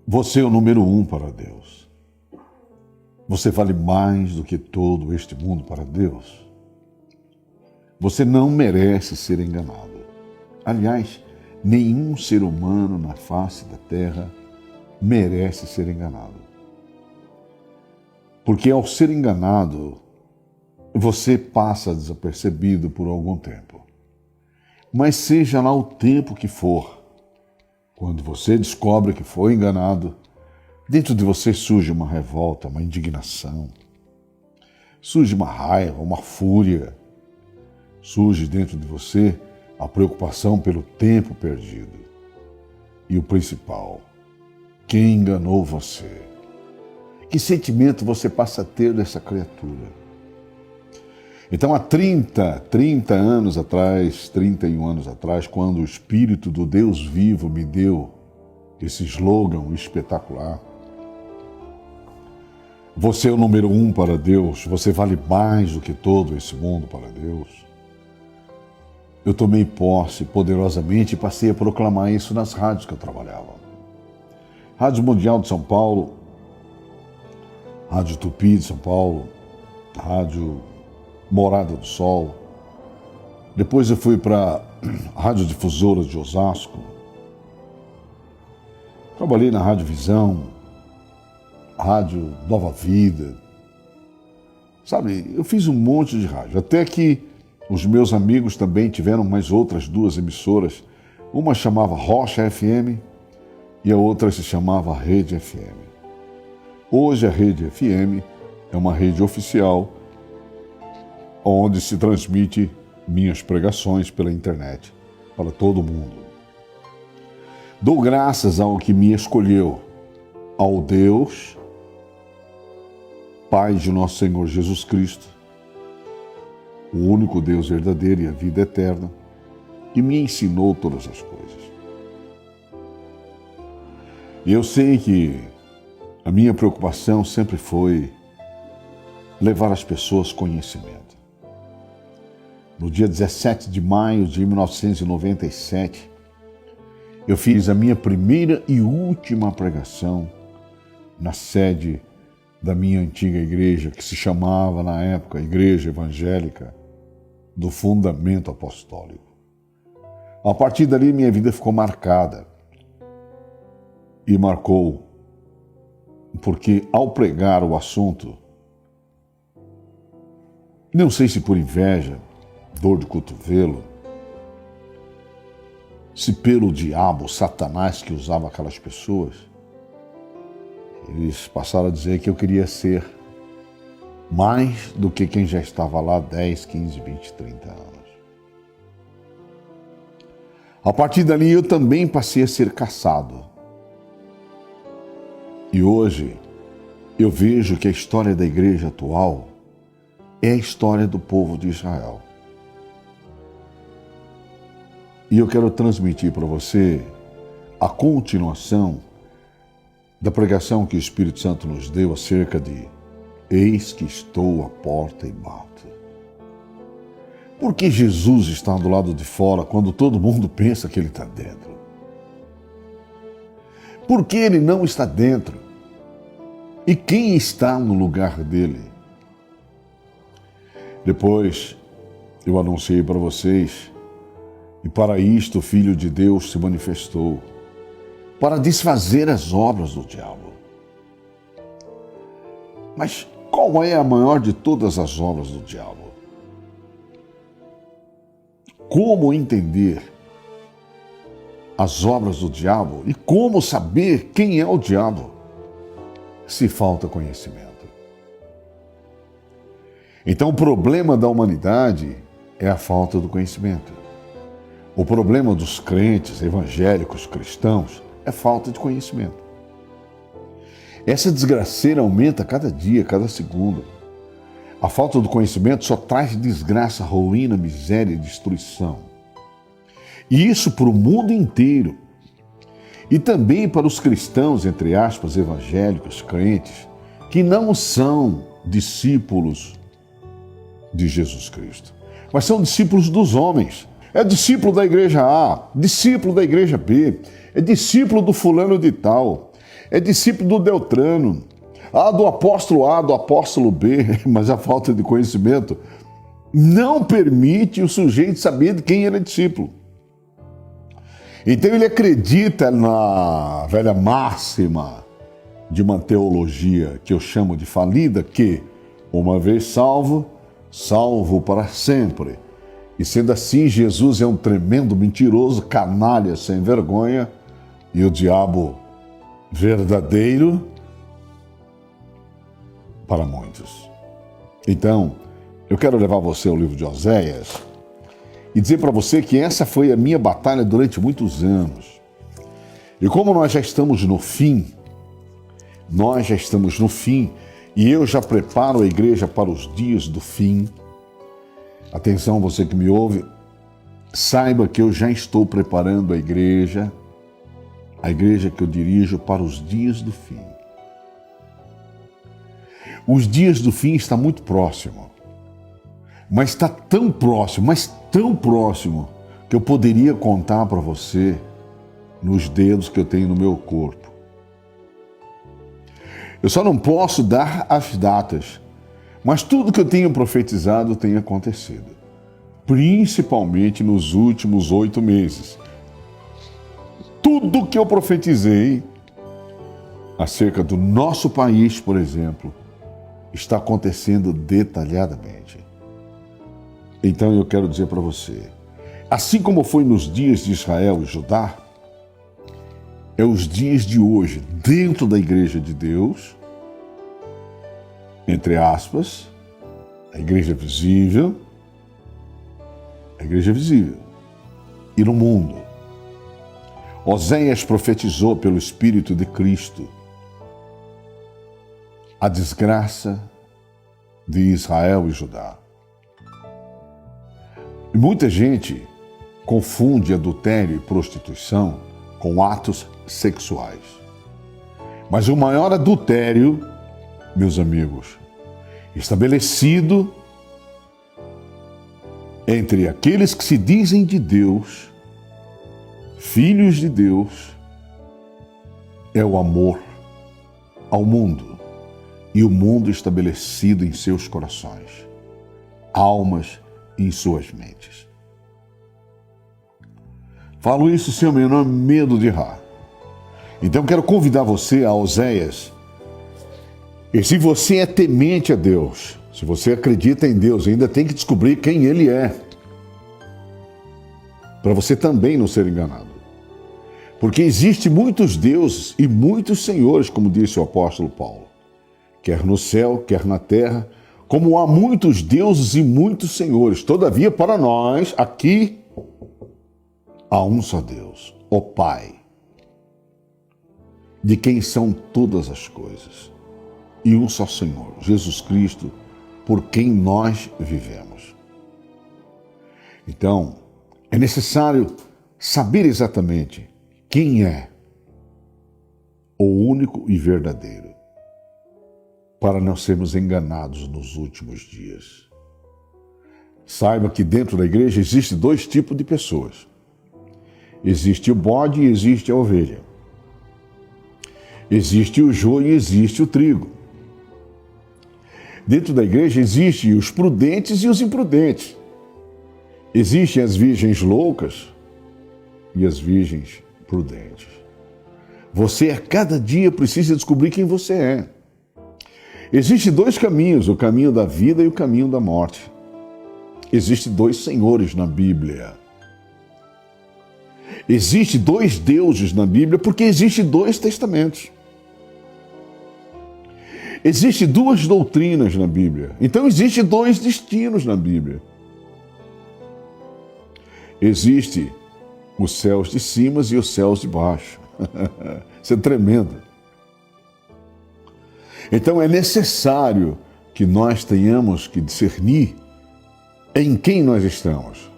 Você é o número 1 para Deus. Você vale mais do que todo este mundo para Deus. Você não merece ser enganado. Aliás, nenhum ser humano na face da terra merece ser enganado. Porque ao ser enganado, você passa desapercebido por algum tempo. Mas seja lá o tempo que for, quando você descobre que foi enganado, dentro de você surge uma revolta, uma indignação, surge uma raiva, uma fúria, surge dentro de você a preocupação pelo tempo perdido. E o principal, quem enganou você? Que sentimento você passa a ter dessa criatura? Então, há 30 anos atrás, 31 anos atrás, quando o Espírito do Deus vivo me deu esse slogan espetacular, você é o número 1 para Deus, você vale mais do que todo esse mundo para Deus. Eu tomei posse poderosamente e passei a proclamar isso nas rádios que eu trabalhava. Rádio Mundial de São Paulo, Rádio Tupi de São Paulo, Rádio Morada do Sol. Depois eu fui para a Rádio Difusora de Osasco. Trabalhei na Rádio Visão, Rádio Nova Vida. Sabe, eu fiz um monte de rádio. Até que os meus amigos também tiveram mais outras 2 emissoras. Uma chamava Rocha FM e a outra se chamava Rede FM. Hoje a Rede FM é uma rede oficial onde se transmite minhas pregações pela internet para todo mundo. Dou graças ao que me escolheu, ao Deus, Pai de nosso Senhor Jesus Cristo, o único Deus verdadeiro e a vida eterna, que me ensinou todas as coisas. E eu sei que a minha preocupação sempre foi levar às pessoas conhecimento. No dia 17 de maio de 1997, eu fiz a minha primeira e última pregação na sede da minha antiga igreja, que se chamava na época Igreja Evangélica do Fundamento Apostólico. A partir dali, minha vida ficou marcada. E marcou porque, ao pregar o assunto, não sei se por inveja, dor de cotovelo, se pelo diabo, Satanás que usava aquelas pessoas, eles passaram a dizer que eu queria ser mais do que quem já estava lá 10, 15, 20, 30 anos. A partir dali eu também passei a ser caçado. E hoje eu vejo que a história da igreja atual é a história do povo de Israel. E eu quero transmitir para você a continuação da pregação que o Espírito Santo nos deu acerca de eis que estou à porta e bato. Por que Jesus está do lado de fora quando todo mundo pensa que ele está dentro? Por que ele não está dentro? E quem está no lugar dele? Depois eu anunciei para vocês, e para isto o Filho de Deus se manifestou, para desfazer as obras do diabo. Mas qual é a maior de todas as obras do diabo? Como entender as obras do diabo e como saber quem é o diabo se falta conhecimento? Então o problema da humanidade é a falta do conhecimento. O problema dos crentes, evangélicos, cristãos, é falta de conhecimento. Essa desgraceira aumenta cada dia, cada segundo. A falta do conhecimento só traz desgraça, ruína, miséria e destruição. E isso para o mundo inteiro. E também para os cristãos, entre aspas, evangélicos, crentes, que não são discípulos de Jesus Cristo, mas são discípulos dos homens. É discípulo da igreja A, discípulo da igreja B, é discípulo do fulano de tal, é discípulo do Deltrano, do apóstolo A, do apóstolo B, mas a falta de conhecimento não permite o sujeito saber de quem ele é discípulo. Então ele acredita na velha máxima de uma teologia que eu chamo de falida, que uma vez salvo, salvo para sempre. E sendo assim, Jesus é um tremendo mentiroso, canalha sem vergonha, e o diabo verdadeiro para muitos. Então, eu quero levar você ao livro de Oséias e dizer para você que essa foi a minha batalha durante muitos anos. E como nós já estamos no fim, e eu já preparo a igreja para os dias do fim. Atenção, você que me ouve, saiba que eu já estou preparando a igreja que eu dirijo para os dias do fim. Os dias do fim estão muito próximo, mas está tão próximo, que eu poderia contar para você nos dedos que eu tenho no meu corpo. Eu só não posso dar as datas, mas tudo que eu tenho profetizado tem acontecido, principalmente nos últimos 8 meses. Tudo que eu profetizei acerca do nosso país, por exemplo, está acontecendo detalhadamente. Então eu quero dizer para você, assim como foi nos dias de Israel e Judá, é os dias de hoje, dentro da igreja de Deus, entre aspas, a igreja visível, e no mundo. Oséias profetizou pelo Espírito de Cristo a desgraça de Israel e Judá. E muita gente confunde adultério e prostituição com atos sexuais. Mas o maior adultério, meus amigos, estabelecido entre aqueles que se dizem de Deus, filhos de Deus, é o amor ao mundo e o mundo estabelecido em seus corações, almas e em suas mentes. Falo isso sem o menor medo de errar. Então quero convidar você a Oséias. E se você é temente a Deus, se você acredita em Deus, ainda tem que descobrir quem Ele é, para você também não ser enganado. Porque existe muitos deuses e muitos senhores, como disse o apóstolo Paulo, quer no céu, quer na terra, como há muitos deuses e muitos senhores. Todavia, para nós, aqui, há um só Deus, o Pai, de quem são todas as coisas, e um só Senhor, Jesus Cristo, por quem nós vivemos. Então, é necessário saber exatamente quem é o único e verdadeiro, para não sermos enganados nos últimos dias. Saiba que dentro da igreja existem 2 tipos de pessoas. Existe o bode e existe a ovelha. Existe o joio e existe o trigo. Dentro da igreja existem os prudentes e os imprudentes. Existem as virgens loucas e as virgens prudentes. Você a cada dia precisa descobrir quem você é. Existem 2 caminhos, o caminho da vida e o caminho da morte. Existem 2 senhores na Bíblia. Existem 2 deuses na Bíblia porque existem 2 testamentos. Existem 2 doutrinas na Bíblia. Então existem 2 destinos na Bíblia. Existe os céus de cima e os céus de baixo. Isso é tremendo. Então é necessário que nós tenhamos que discernir em quem nós estamos.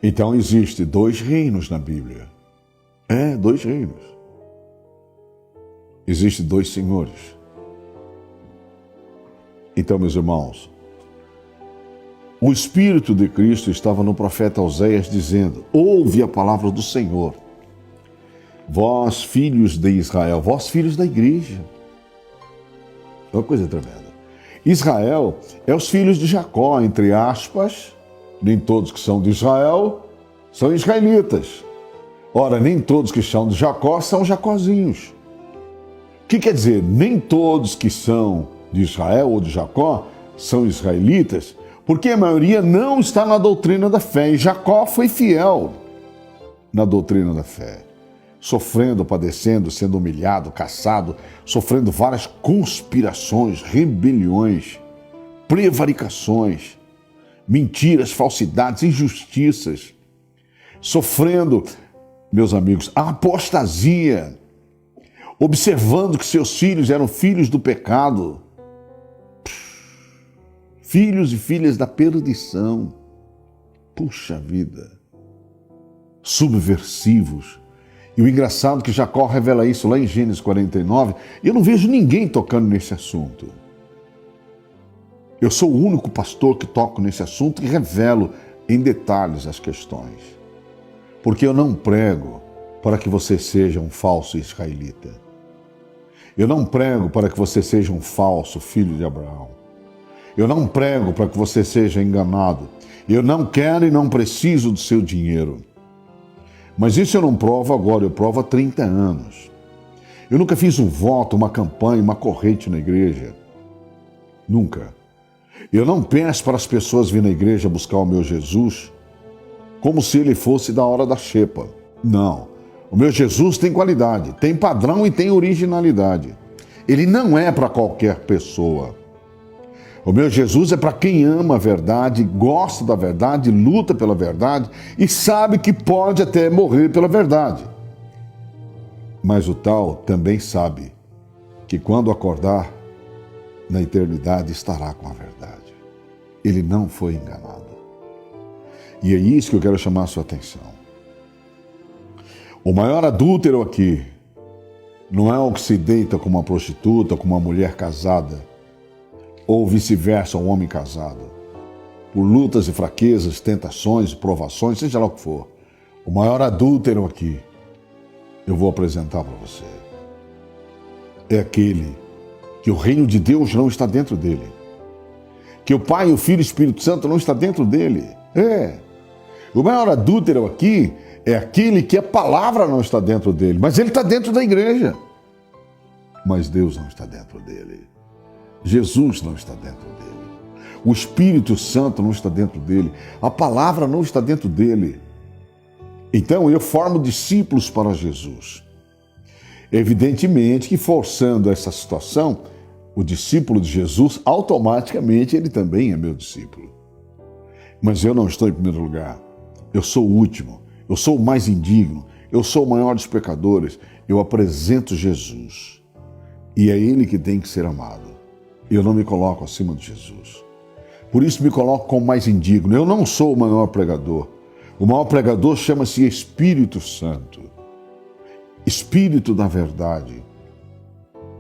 Então existem 2 reinos na Bíblia. 2 reinos. Existem 2 senhores. Então, meus irmãos, o Espírito de Cristo estava no profeta Oséias dizendo: ouve a palavra do Senhor. vós filhos de Israel, vós filhos da igreja. É uma coisa tremenda. Israel é os filhos de Jacó, entre aspas, nem todos que são de Israel são israelitas. Ora, nem todos que são de Jacó são jacozinhos. O que quer dizer? Nem todos que são de Israel ou de Jacó são israelitas, porque a maioria não está na doutrina da fé. E Jacó foi fiel na doutrina da fé, sofrendo, padecendo, sendo humilhado, caçado, sofrendo várias conspirações, rebeliões, prevaricações, mentiras, falsidades, injustiças, sofrendo, meus amigos, a apostasia, observando que seus filhos eram filhos do pecado, filhos e filhas da perdição. Puxa vida! Subversivos. E o engraçado é que Jacó revela isso lá em Gênesis 49. Eu não vejo ninguém tocando nesse assunto. Eu sou o único pastor que toco nesse assunto e revelo em detalhes as questões. Porque eu não prego para que você seja um falso israelita. Eu não prego para que você seja um falso filho de Abraão. Eu não prego para que você seja enganado. Eu não quero e não preciso do seu dinheiro. Mas isso eu não provo agora, eu provo há 30 anos. Eu nunca fiz um voto, uma campanha, uma corrente na igreja. Nunca. Eu não peço para as pessoas virem na igreja buscar o meu Jesus como se ele fosse da hora da xepa. Não. O meu Jesus tem qualidade, tem padrão e tem originalidade. Ele não é para qualquer pessoa. O meu Jesus é para quem ama a verdade, gosta da verdade, luta pela verdade e sabe que pode até morrer pela verdade. Mas o tal também sabe que quando acordar, na eternidade estará com a verdade. Ele não foi enganado. E é isso que eu quero chamar a sua atenção. O maior adúltero aqui não é o que se deita com uma prostituta, com uma mulher casada, ou vice-versa, um homem casado, por lutas e fraquezas, tentações e provações, seja lá o que for. O maior adúltero aqui, eu vou apresentar para você, é aquele que o reino de Deus não está dentro dele, que o Pai, o Filho e o Espírito Santo não está dentro dele. O maior adúltero aqui é aquele que a palavra não está dentro dele, mas ele está dentro da igreja. Mas Deus não está dentro dele. Jesus não está dentro dele. O Espírito Santo não está dentro dele. A palavra não está dentro dele. Então eu formo discípulos para Jesus. Evidentemente que forçando essa situação, o discípulo de Jesus, automaticamente ele também é meu discípulo. Mas eu não estou em primeiro lugar. Eu sou o último. Eu sou o mais indigno. Eu sou o maior dos pecadores. Eu apresento Jesus. E é ele que tem que ser amado. Eu não me coloco acima de Jesus. Por isso me coloco como mais indigno. Eu não sou o maior pregador. O maior pregador chama-se Espírito Santo. Espírito da verdade.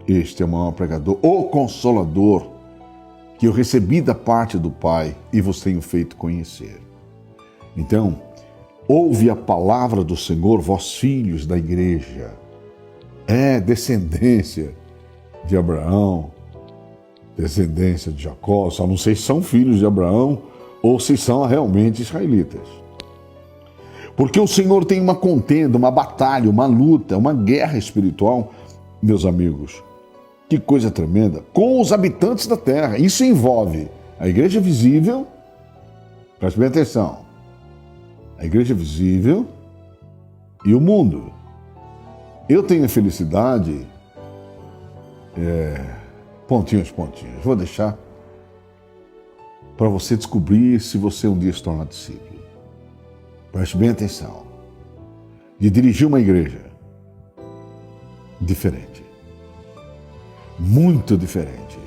Este é o maior pregador, o Consolador, que eu recebi da parte do Pai e vos tenho feito conhecer. Então, ouve a palavra do Senhor, vós filhos da igreja. É descendência de Abraão, descendência de Jacó, só não sei se são filhos de Abraão ou se são realmente israelitas. Porque o Senhor tem uma contenda, uma batalha, uma luta, uma guerra espiritual, meus amigos. Que coisa tremenda, com os habitantes da terra. Isso envolve a igreja visível, preste bem atenção, a igreja visível e o mundo. Eu tenho a felicidade, pontinhos, vou deixar para você descobrir se você um dia se tornar discípulo. Preste bem atenção. De dirigir uma igreja diferente. Muito diferente.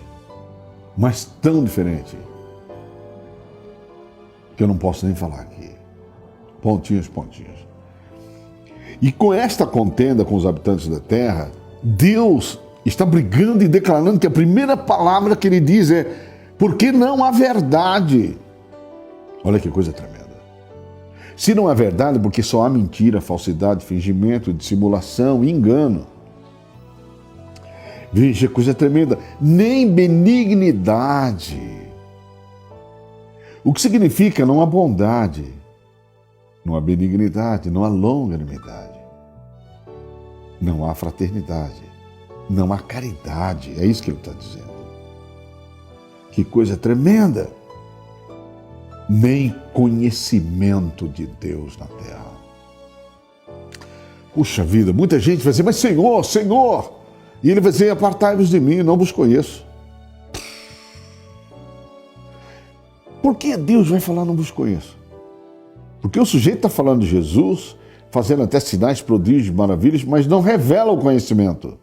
Mas tão diferente que eu não posso nem falar aqui. Pontinhos. E com esta contenda com os habitantes da terra, Deus está brigando e declarando que a primeira palavra que ele diz é: porque não há verdade. Olha que coisa tremenda. Se não é verdade, porque só há mentira, falsidade, fingimento, dissimulação, engano. Veja, coisa tremenda, nem benignidade. O que significa não há bondade, não há benignidade, não há longanimidade, não há fraternidade, não há caridade. É isso que ele está dizendo. Que coisa tremenda! Nem conhecimento de Deus na terra. Puxa vida, muita gente vai dizer, mas Senhor, Senhor! E ele vai dizer, apartai-vos de mim, não vos conheço. Por que Deus vai falar, não vos conheço? Porque o sujeito está falando de Jesus, fazendo até sinais, prodígios, maravilhas, mas não revela o conhecimento.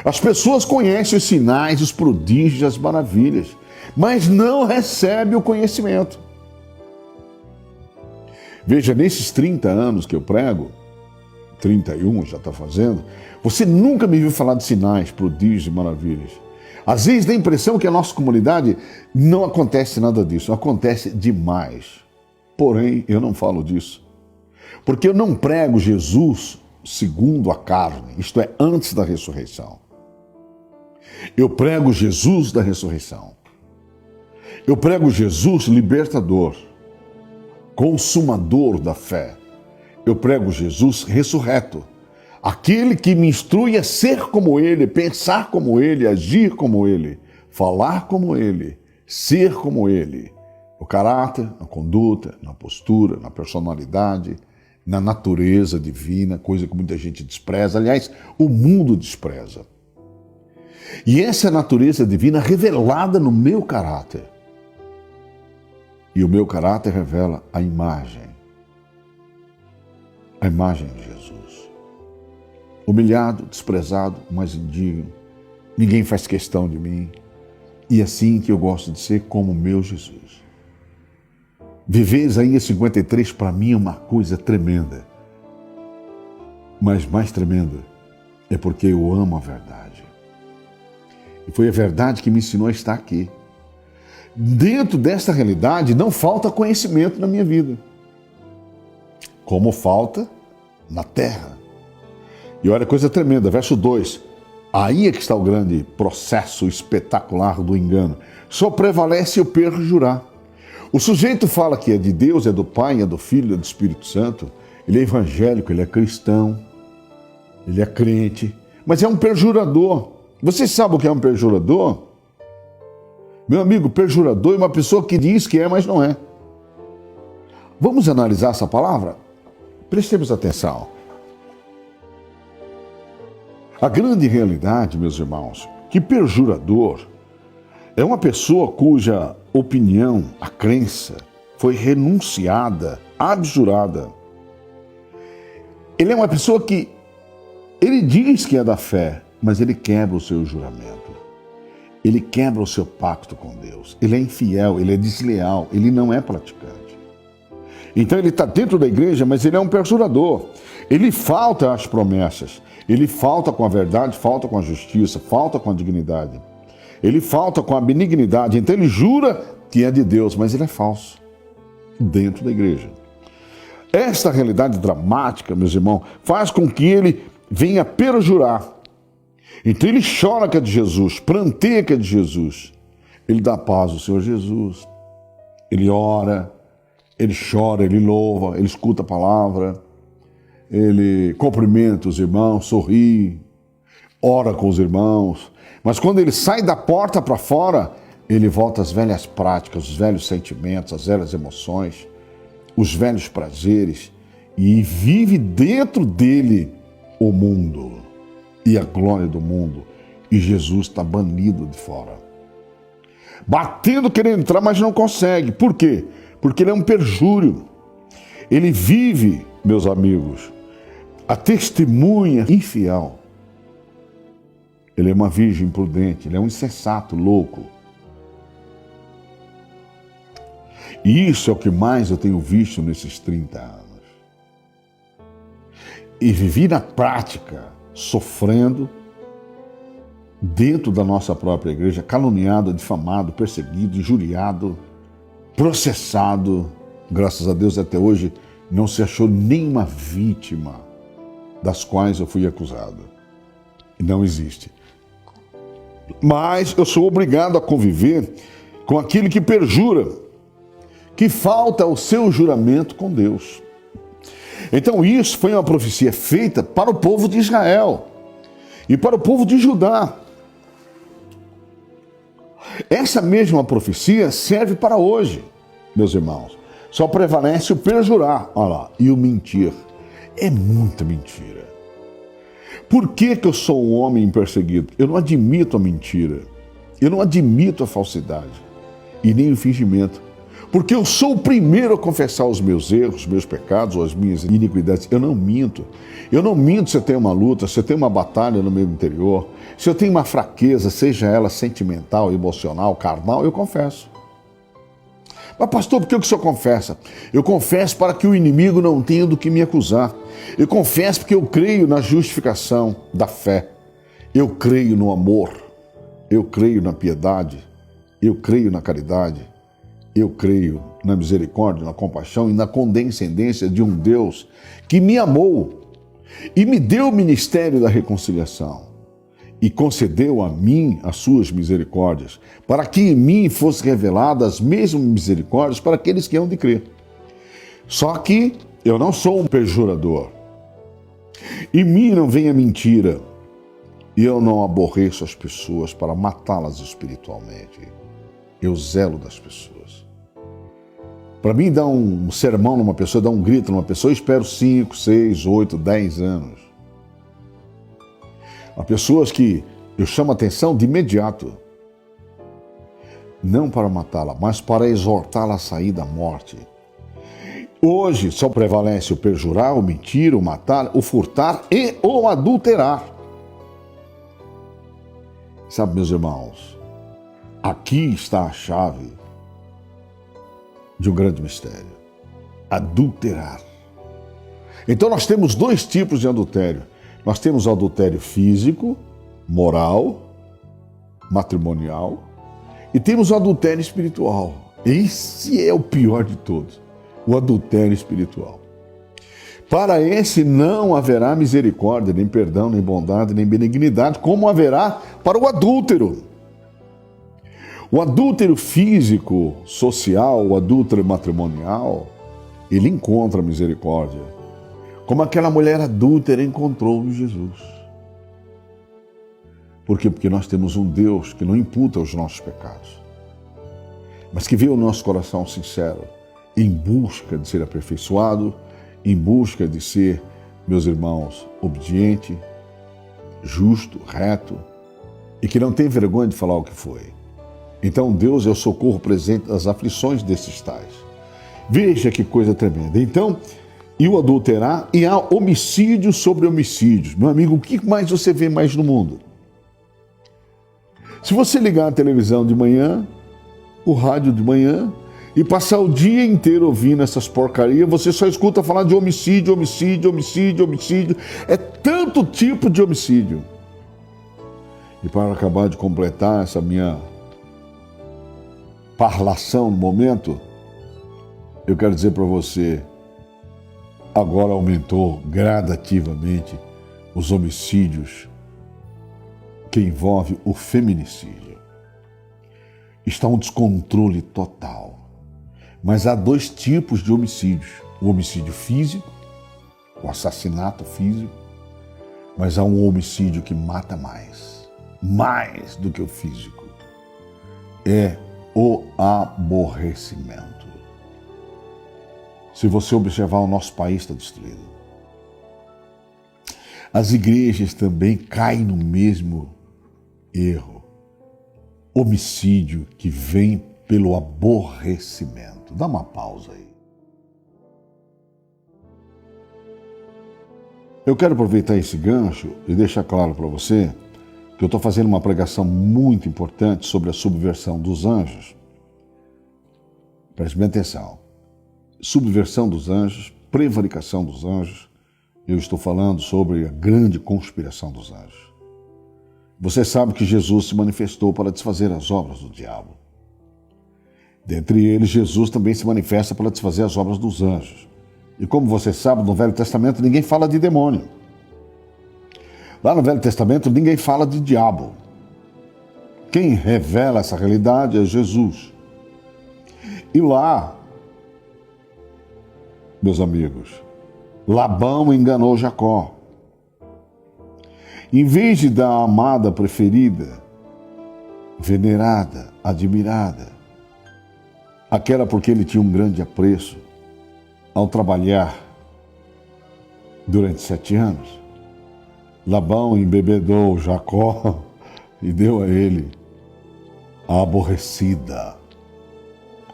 As pessoas conhecem os sinais, os prodígios, as maravilhas, mas não recebem o conhecimento. Veja, nesses 30 anos que eu prego, 31 já está fazendo, você nunca me viu falar de sinais, prodígios e maravilhas. Às vezes dá a impressão que a nossa comunidade não acontece nada disso, acontece demais. Porém, eu não falo disso. Porque eu não prego Jesus segundo a carne, isto é, antes da ressurreição. Eu prego Jesus da ressurreição. Eu prego Jesus libertador, consumador da fé. Eu prego Jesus ressurreto, aquele que me instrui a ser como Ele, pensar como Ele, agir como Ele, falar como Ele, ser como Ele, no caráter, na conduta, na postura, na personalidade, na natureza divina, coisa que muita gente despreza. Aliás, o mundo despreza. E essa natureza divina revelada no meu caráter. E o meu caráter revela a imagem de Jesus. Humilhado, desprezado, mas indigno. Ninguém faz questão de mim. E assim que eu gosto de ser como o meu Jesus. Viver Isaías 53 para mim é uma coisa tremenda. Mas mais tremenda é porque eu amo a verdade. E foi a verdade que me ensinou a estar aqui. Dentro desta realidade não falta conhecimento na minha vida. Como falta na terra. E olha, coisa tremenda, verso 2. Aí é que está o grande processo espetacular do engano. Só prevalece o perjurar. O sujeito fala que é de Deus, é do Pai, é do Filho, é do Espírito Santo. Ele é evangélico, ele é cristão, ele é crente, mas é um perjurador. Você sabe o que é um perjurador? Meu amigo, perjurador é uma pessoa que diz que é, mas não é. Vamos analisar essa palavra? Prestemos atenção. A grande realidade, meus irmãos, que perjurador é uma pessoa cuja opinião, a crença, foi renunciada, abjurada. Ele é uma pessoa que ele diz que é da fé, mas ele quebra o seu juramento. Ele quebra o seu pacto com Deus. Ele é infiel, ele é desleal, ele não é praticante. Então ele está dentro da igreja, mas ele é um perjurador. Ele falta às promessas. Ele falta com a verdade, falta com a justiça, falta com a dignidade. Ele falta com a benignidade. Então ele jura que é de Deus, mas ele é falso dentro da igreja. Esta realidade dramática, meus irmãos, faz com que ele venha perjurar. Então ele chora que é de Jesus, pranteia que é de Jesus. Ele dá paz ao Senhor Jesus. Ele ora, ele chora, ele louva, ele escuta a palavra, ele cumprimenta os irmãos, sorri, ora com os irmãos. Mas quando ele sai da porta para fora, ele volta às velhas práticas, os velhos sentimentos, as velhas emoções, os velhos prazeres, e vive dentro dele o mundo e a glória do mundo. E Jesus está banido de fora. Batendo, querendo entrar, mas não consegue. Por quê? Porque ele é um perjúrio. Ele vive, meus amigos, a testemunha infiel. Ele é uma virgem imprudente, ele é um insensato, louco. E isso é o que mais eu tenho visto nesses 30 anos. E vivi na prática, sofrendo, dentro da nossa própria igreja, caluniado, difamado, perseguido, injuriado, processado. Graças a Deus, até hoje, não se achou nenhuma vítima das quais eu fui acusado. Não existe. Mas eu sou obrigado a conviver com aquele que perjura, que falta o seu juramento com Deus. Então isso foi uma profecia feita para o povo de Israel e para o povo de Judá. Essa mesma profecia serve para hoje, meus irmãos. Só prevalece o perjurar, olha lá, e o mentir. É muita mentira. Por que eu sou um homem perseguido? Eu não admito a mentira. Eu não admito a falsidade e nem o fingimento. Porque eu sou o primeiro a confessar os meus erros, os meus pecados ou as minhas iniquidades. Eu não minto. Eu não minto se eu tenho uma luta, se eu tenho uma batalha no meu interior, se eu tenho uma fraqueza, seja ela sentimental, emocional, carnal, eu confesso. Mas pastor, por que o senhor confessa? Eu confesso para que o inimigo não tenha do que me acusar. Eu confesso porque eu creio na justificação da fé. Eu creio no amor. Eu creio na piedade. Eu creio na caridade. Eu creio na misericórdia, na compaixão e na condescendência de um Deus que me amou e me deu o ministério da reconciliação e concedeu a mim as suas misericórdias, para que em mim fossem reveladas as mesmas misericórdias para aqueles que hão de crer. Só que eu não sou um perjurador. Em mim não vem a mentira, e eu não aborreço as pessoas para matá-las espiritualmente. Eu zelo das pessoas. Para mim, dar um sermão numa pessoa, dar um grito numa pessoa, eu espero 5, 6, 8, 10 anos. Há pessoas que eu chamo a atenção de imediato. Não para matá-la, mas para exortá-la a sair da morte. Hoje só prevalece o perjurar, o mentir, o matar, o furtar e o adulterar. Sabe, meus irmãos, aqui está a chave de um grande mistério. Adulterar. Então nós temos dois tipos de adultério. Nós temos o adultério físico, moral, matrimonial, e temos o adultério espiritual. Esse é o pior de todos, o adultério espiritual. Para esse não haverá misericórdia, nem perdão, nem bondade, nem benignidade, como haverá para o adúltero. O adúltero físico, social, o adúltero matrimonial, ele encontra misericórdia, como aquela mulher adúltera encontrou em Jesus. Por quê? Porque nós temos um Deus que não imputa os nossos pecados, mas que vê o nosso coração sincero, em busca de ser aperfeiçoado, em busca de ser, meus irmãos, obediente, justo, reto, e que não tem vergonha de falar o que foi. Então Deus é o socorro presente das aflições desses tais. Veja que coisa tremenda. Então, e o adulterar, e há homicídio sobre homicídios. Meu amigo, o que mais você vê mais no mundo? Se você ligar a televisão de manhã, o rádio de manhã, e passar o dia inteiro ouvindo essas porcarias, você só escuta falar de homicídio, homicídio, homicídio, homicídio. É tanto tipo de homicídio. E para acabar de completar essa minha parlação no momento, eu quero dizer para você, agora aumentou gradativamente os homicídios que envolvem o feminicídio. Está um descontrole total. Mas há dois tipos de homicídios. O homicídio físico, o assassinato físico, mas há um homicídio que mata mais do que o físico. É o aborrecimento. Se você observar, o nosso país está destruído. As igrejas também caem no mesmo erro. Homicídio que vem pelo aborrecimento. Dá uma pausa aí. Eu quero aproveitar esse gancho e deixar claro para você que eu estou fazendo uma pregação muito importante sobre a subversão dos anjos. Preste bem atenção. Subversão dos anjos, prevaricação dos anjos. Eu estou falando sobre a grande conspiração dos anjos. Você sabe que Jesus se manifestou para desfazer as obras do diabo. Dentre eles, Jesus também se manifesta para desfazer as obras dos anjos. E como você sabe, no Velho Testamento ninguém fala de demônio. Lá no Velho Testamento ninguém fala de diabo. Quem revela essa realidade é Jesus. E lá, meus amigos, Labão enganou Jacó. Em vez de dar a amada preferida, venerada, admirada, aquela porque ele tinha um grande apreço ao trabalhar durante 7 anos, Labão embebedou Jacó e deu a ele a aborrecida,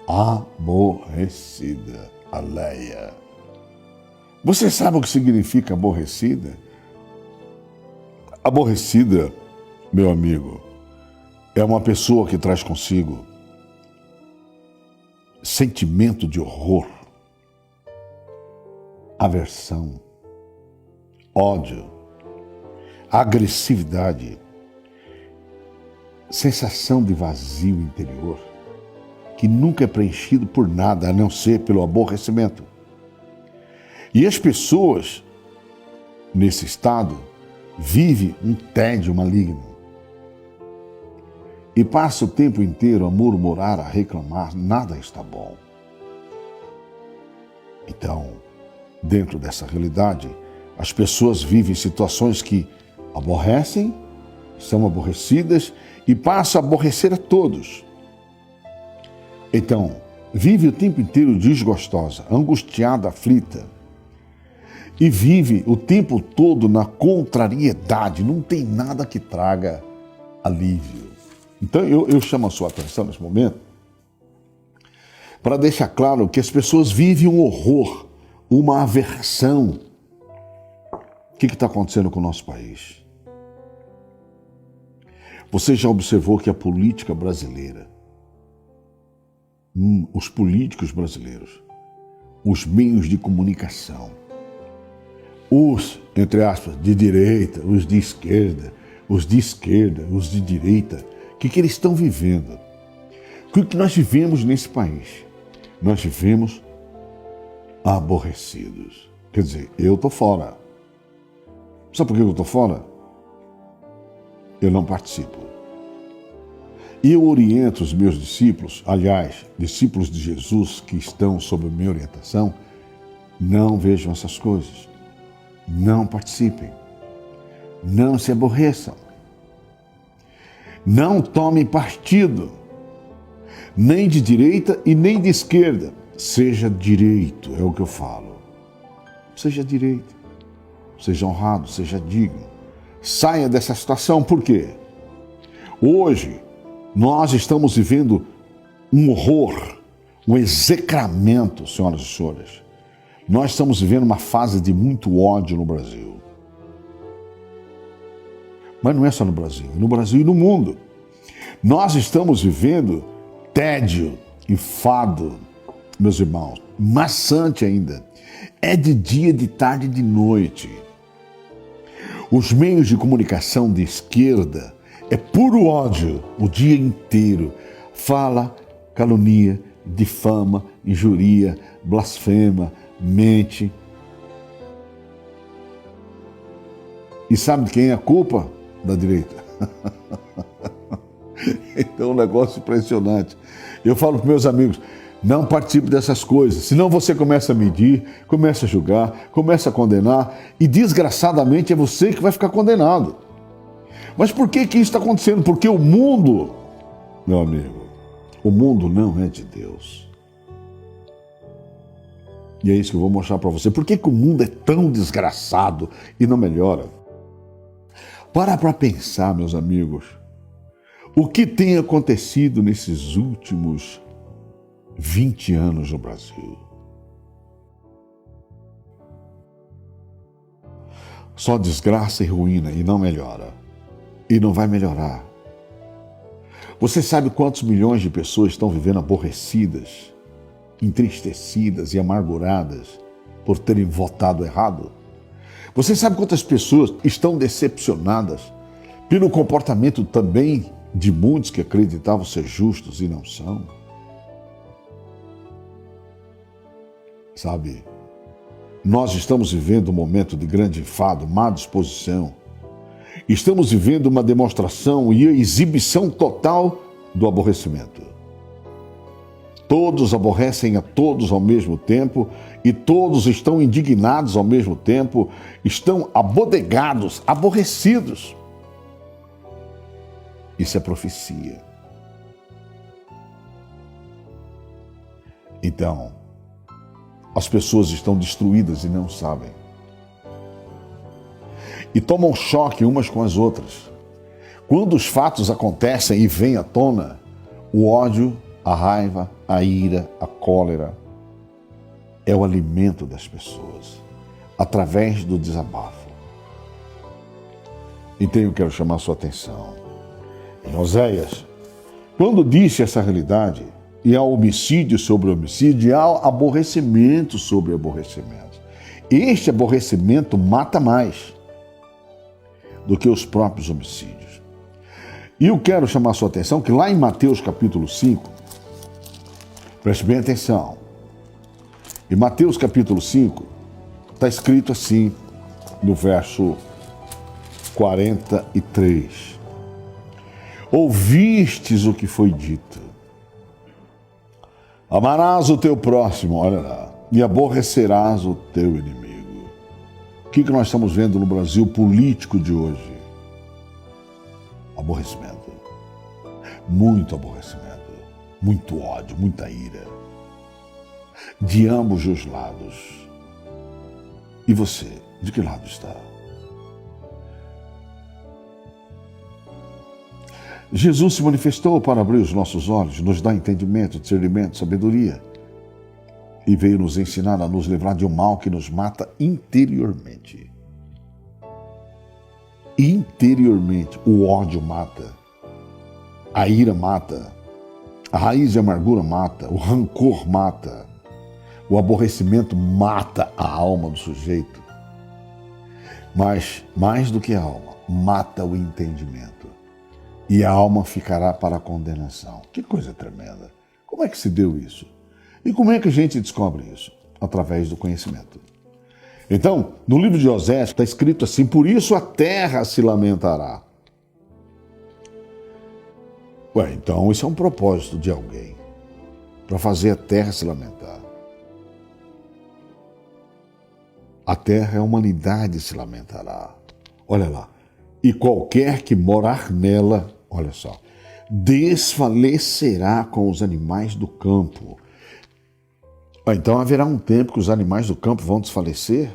a Leia. Você sabe o que significa aborrecida? Aborrecida, meu amigo, é uma pessoa que traz consigo sentimento de horror, aversão, ódio, agressividade, sensação de vazio interior, que nunca é preenchido por nada a não ser pelo aborrecimento. E as pessoas, nesse estado, vivem um tédio maligno e passa o tempo inteiro a murmurar, a reclamar, nada está bom. Então, dentro dessa realidade, as pessoas vivem situações que aborrecem, são aborrecidas e passam a aborrecer a todos. Então, vive o tempo inteiro desgostosa, angustiada, aflita. E vive o tempo todo na contrariedade, não tem nada que traga alívio. Então eu chamo a sua atenção nesse momento para deixar claro que as pessoas vivem um horror, uma aversão. O que está acontecendo com o nosso país? Você já observou que a política brasileira, os políticos brasileiros, os meios de comunicação, os, entre aspas, de direita, os de esquerda, os de direita, o que eles estão vivendo? O que nós vivemos nesse país? Nós vivemos aborrecidos. Quer dizer, eu estou fora. Sabe por que eu estou fora? Eu não participo. E eu oriento os meus discípulos, aliás, discípulos de Jesus que estão sob a minha orientação, não vejam essas coisas. Não participem, não se aborreçam, não tomem partido, nem de direita e nem de esquerda. Seja direito, é o que eu falo. Seja direito, seja honrado, seja digno. Saia dessa situação, por quê? Hoje, nós estamos vivendo um horror, um execramento, senhoras e senhores. Nós estamos vivendo uma fase de muito ódio no Brasil. Mas não é só no Brasil, é no Brasil e no mundo. Nós estamos vivendo tédio, enfado, meus irmãos, maçante ainda. É de dia, de tarde e de noite. Os meios de comunicação de esquerda é puro ódio o dia inteiro. Fala, calunia, difama, injuria, blasfema, mente. E sabe de quem é a culpa? Da direita. Então é um negócio impressionante. Eu falo para meus amigos, não participe dessas coisas, senão você começa a medir, começa a julgar, começa a condenar e desgraçadamente é você que vai ficar condenado. Mas por que isso está acontecendo? Porque o mundo, meu amigo, o mundo não é de Deus. E é isso que eu vou mostrar para você. Por que o mundo é tão desgraçado e não melhora? Para pensar, meus amigos, o que tem acontecido nesses últimos 20 anos no Brasil. Só desgraça e ruína e não melhora. E não vai melhorar. Você sabe quantos milhões de pessoas estão vivendo aborrecidas, entristecidas e amarguradas por terem votado errado? Você sabe quantas pessoas estão decepcionadas pelo comportamento também de muitos que acreditavam ser justos e não são? Sabe, Nós estamos vivendo um momento de grande enfado, má disposição. Estamos vivendo uma demonstração e exibição total do aborrecimento. Todos aborrecem a todos ao mesmo tempo e todos estão indignados ao mesmo tempo, estão abodegados, aborrecidos. Isso é profecia. Então, as pessoas estão destruídas e não sabem. E tomam choque umas com as outras. Quando os fatos acontecem e vêm à tona, o ódio, a raiva, a ira, a cólera é o alimento das pessoas, através do desabafo. Então eu quero chamar a sua atenção. Em Oséias, quando disse essa realidade, e há homicídio sobre homicídio, e há aborrecimento sobre aborrecimento. Este aborrecimento mata mais do que os próprios homicídios. E eu quero chamar a sua atenção que lá em Mateus capítulo 5, preste bem atenção, em Mateus capítulo 5, está escrito assim, no verso 43. Ouvistes o que foi dito: amarás o teu próximo, olha lá, e aborrecerás o teu inimigo. O que nós estamos vendo no Brasil político de hoje? Aborrecimento. Muito aborrecimento. Muito ódio, muita ira. De ambos os lados. E você, de que lado está? Jesus se manifestou para abrir os nossos olhos, nos dar entendimento, discernimento, sabedoria. E veio nos ensinar a nos livrar de um mal que nos mata interiormente. Interiormente, o ódio mata, a ira mata, a raiz de amargura mata, o rancor mata, o aborrecimento mata a alma do sujeito. Mas, mais do que a alma, mata o entendimento. E a alma ficará para a condenação. Que coisa tremenda. Como é que se deu isso? E como é que a gente descobre isso? Através do conhecimento. Então, no livro de Oséias está escrito assim: por isso a terra se lamentará. Ué, então isso é um propósito de alguém, para fazer a terra se lamentar. A terra, a humanidade se lamentará. Olha lá. E qualquer que morar nela, olha só, desfalecerá com os animais do campo. Então haverá um tempo que os animais do campo vão desfalecer?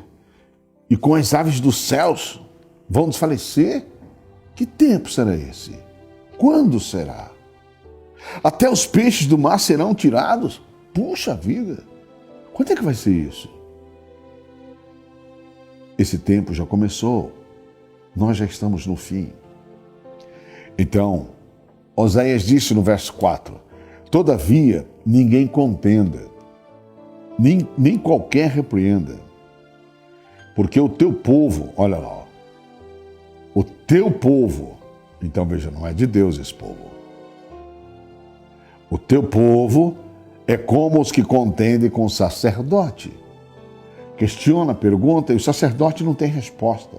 E com as aves dos céus vão desfalecer? Que tempo será esse? Quando será? Até os peixes do mar serão tirados? Puxa vida! Quando é que vai ser isso? Esse tempo já começou. Nós já estamos no fim. Então, Oséias disse no verso 4, todavia ninguém contenda, nem qualquer repreenda, porque o teu povo, olha lá, o teu povo, então veja, não é de Deus esse povo. O teu povo é como os que contendem com o sacerdote. Questiona, pergunta, e o sacerdote não tem resposta.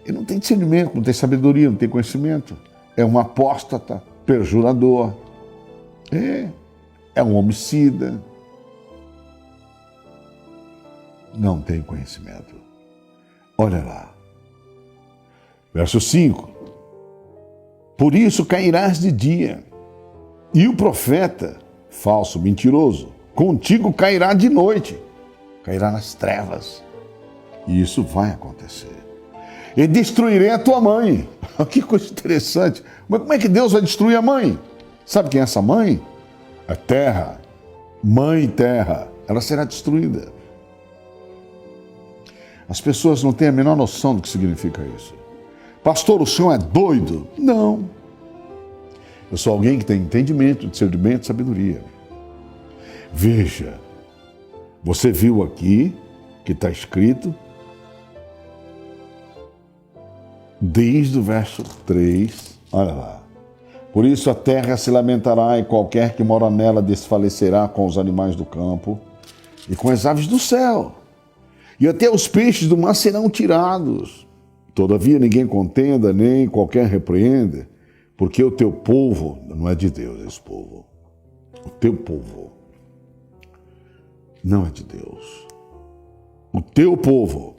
Ele não tem discernimento, não tem sabedoria, não tem conhecimento. É um apóstata, perjurador. É um homicida. Não tem conhecimento. Olha lá. Verso 5. Por isso cairás de dia, e o profeta, falso, mentiroso, contigo cairá de noite. Cairá nas trevas. E isso vai acontecer. E destruirei a tua mãe. Que coisa interessante. Mas como é que Deus vai destruir a mãe? Sabe quem é essa mãe? A terra. Mãe terra. Ela será destruída. As pessoas não têm a menor noção do que significa isso. Pastor, o senhor é doido? Não. Eu sou alguém que tem entendimento, discernimento, sabedoria. Veja, você viu aqui que está escrito, desde o verso 3, olha lá. Por isso a terra se lamentará e qualquer que mora nela desfalecerá com os animais do campo e com as aves do céu. e até os peixes do mar serão tirados. Todavia ninguém contenda, nem qualquer repreenda, porque o teu povo, não é de Deus esse povo, o teu povo não é de Deus. O teu povo,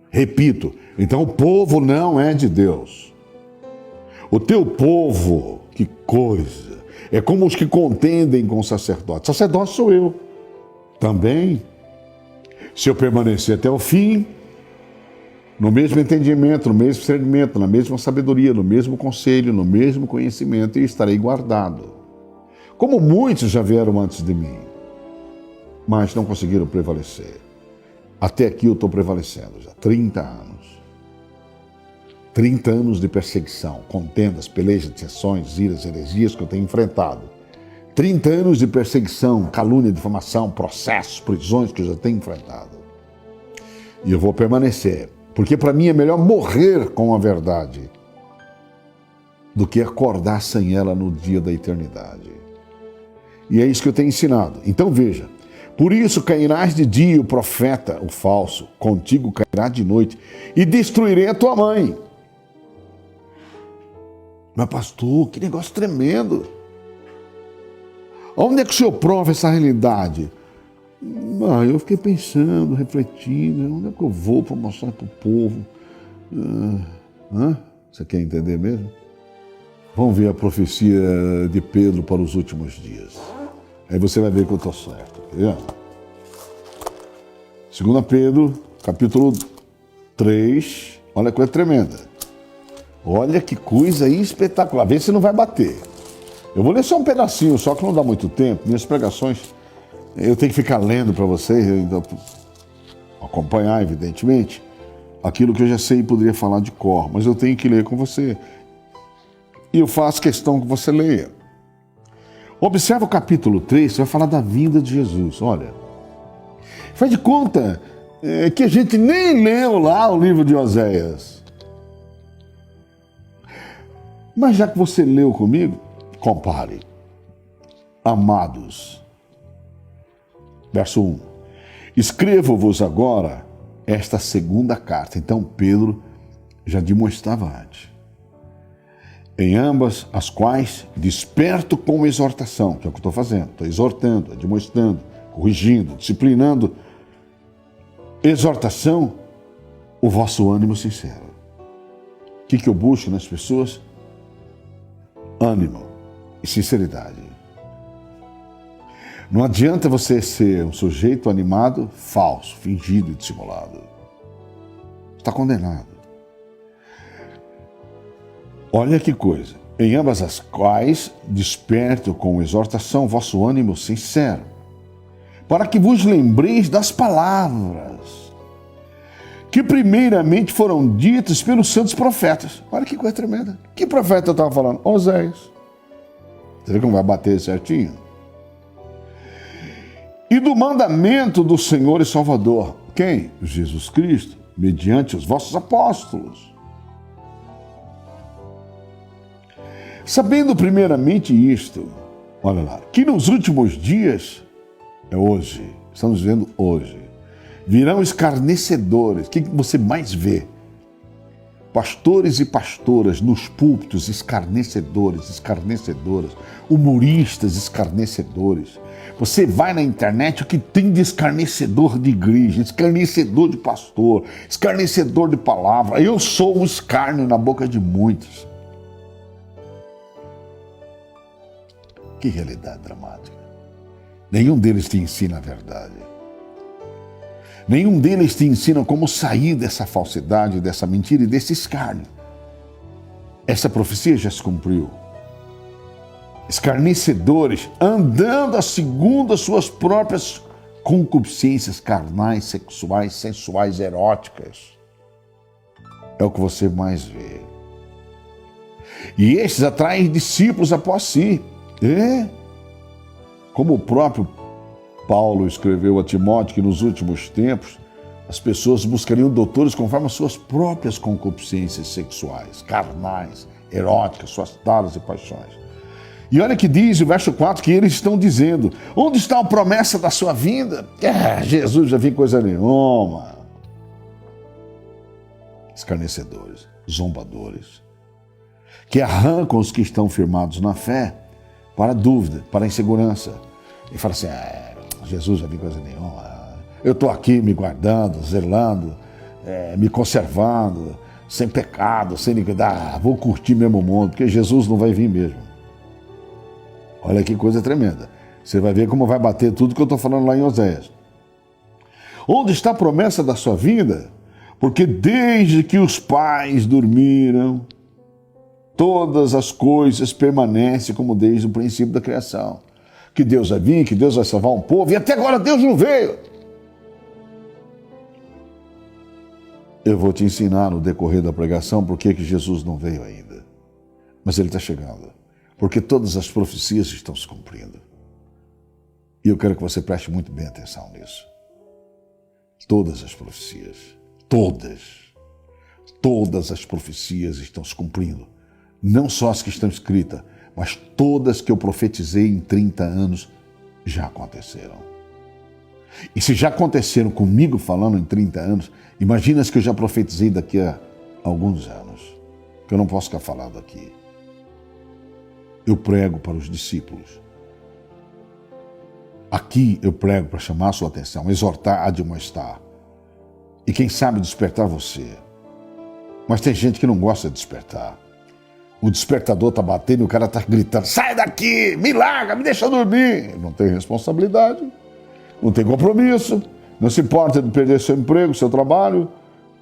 repito, então o povo não é de Deus. O teu povo, que coisa, é como os que contendem com o sacerdote. Sacerdote sou eu também. Se eu permanecer até o fim, no mesmo entendimento, no mesmo discernimento, na mesma sabedoria, no mesmo conselho, no mesmo conhecimento, e estarei guardado. Como muitos já vieram antes de mim, mas não conseguiram prevalecer. Até aqui eu estou prevalecendo já, 30 anos. 30 anos de perseguição, contendas, pelejas, dissensões, iras, heresias que eu tenho enfrentado. 30 anos de perseguição, calúnia, difamação, processos, prisões que eu já tenho enfrentado. E eu vou permanecer, porque para mim é melhor morrer com a verdade do que acordar sem ela no dia da eternidade. E é isso que eu tenho ensinado. Então veja, por isso cairás de dia o profeta, o falso, contigo cairá de noite, e destruirei a tua mãe. Mas pastor, que negócio tremendo. Onde é que o senhor prova essa realidade? Eu fiquei pensando, refletindo, onde é que eu vou para mostrar para o povo? Você quer entender mesmo? Vamos ver a profecia de Pedro para os últimos dias. Aí você vai ver que eu estou certo. Tá vendo? 2 Pedro, capítulo 3, olha que coisa tremenda. Olha que coisa espetacular. Vê se não vai bater. Eu vou ler só um pedacinho, só que não dá muito tempo. Minhas pregações, eu tenho que ficar lendo para vocês, então, acompanhar, evidentemente, aquilo que eu já sei e poderia falar de cor, mas eu tenho que ler com você. E eu faço questão que você leia. Observa o capítulo 3, vai falar da vinda de Jesus. Olha, faz de conta que a gente nem leu lá o livro de Oséias. Mas já que você leu comigo, compare. Amados, verso 1. Escrevo-vos agora esta segunda carta. Então Pedro já demonstrava antes. Em ambas as quais desperto com exortação, que é o que eu estou fazendo. Estou exortando, demonstrando, corrigindo, disciplinando. Exortação, o vosso ânimo sincero. O que eu busco nas pessoas? Ânimo e sinceridade. Não adianta você ser um sujeito animado, falso, fingido e dissimulado. Está condenado. Olha que coisa. Em ambas as quais desperto com exortação vosso ânimo sincero, para que vos lembreis das palavras que primeiramente foram ditas pelos santos profetas. Olha que coisa tremenda. Que profeta eu estava falando? Oséias. Você vê como vai bater certinho? E do mandamento do Senhor e Salvador. Quem? Jesus Cristo, mediante os vossos apóstolos. Sabendo primeiramente isto, olha lá, que nos últimos dias, é hoje, estamos vivendo hoje, virão escarnecedores. O que você mais vê? Pastores e pastoras nos púlpitos, escarnecedores, escarnecedoras, humoristas escarnecedores. Você vai na internet, o que tem de escarnecedor de igreja, escarnecedor de pastor, escarnecedor de palavra. Eu sou um escárnio na boca de muitos. Que realidade dramática. Nenhum deles te ensina a verdade. Nenhum deles te ensina como sair dessa falsidade, dessa mentira e desse escárnio. Essa profecia já se cumpriu. Escarnecedores, andando segundo as suas próprias concupiscências carnais, sexuais, sensuais, eróticas. É o que você mais vê. E estes atraem discípulos após si. Como o próprio Paulo escreveu a Timóteo que nos últimos tempos as pessoas buscariam doutores conforme as suas próprias concupiscências sexuais, carnais, eróticas, suas taras e paixões. E olha que diz o verso 4 que eles estão dizendo: onde está a promessa da sua vinda? Jesus já viu coisa nenhuma. Escarnecedores, zombadores, que arrancam os que estão firmados na fé para a dúvida, para a insegurança. E fala assim: Jesus já viu coisa nenhuma. Eu estou aqui me guardando, zelando, me conservando, sem pecado, sem iniquidade. Vou curtir mesmo o mundo, porque Jesus não vai vir mesmo. Olha que coisa tremenda. Você vai ver como vai bater tudo que eu estou falando lá em Oséias. Onde está a promessa da sua vinda? Porque desde que os pais dormiram, todas as coisas permanecem como desde o princípio da criação. Que Deus vai vir, que Deus vai salvar um povo, e até agora Deus não veio. Eu vou te ensinar no decorrer da pregação por que Jesus não veio ainda. Mas ele está chegando. Porque todas as profecias estão se cumprindo. E eu quero que você preste muito bem atenção nisso. Todas as profecias. Todas as profecias estão se cumprindo. Não só as que estão escritas, mas todas que eu profetizei em 30 anos já aconteceram. E se já aconteceram comigo falando em 30 anos, imagina as que eu já profetizei daqui a alguns anos, que eu não posso ficar falando aqui. Eu prego para os discípulos. Aqui eu prego para chamar a sua atenção, exortar, admoestar. E quem sabe despertar você. Mas tem gente que não gosta de despertar. O despertador está batendo e o cara está gritando: sai daqui, me larga, me deixa dormir. Não tem responsabilidade, não tem compromisso, não se importa de perder seu emprego, seu trabalho.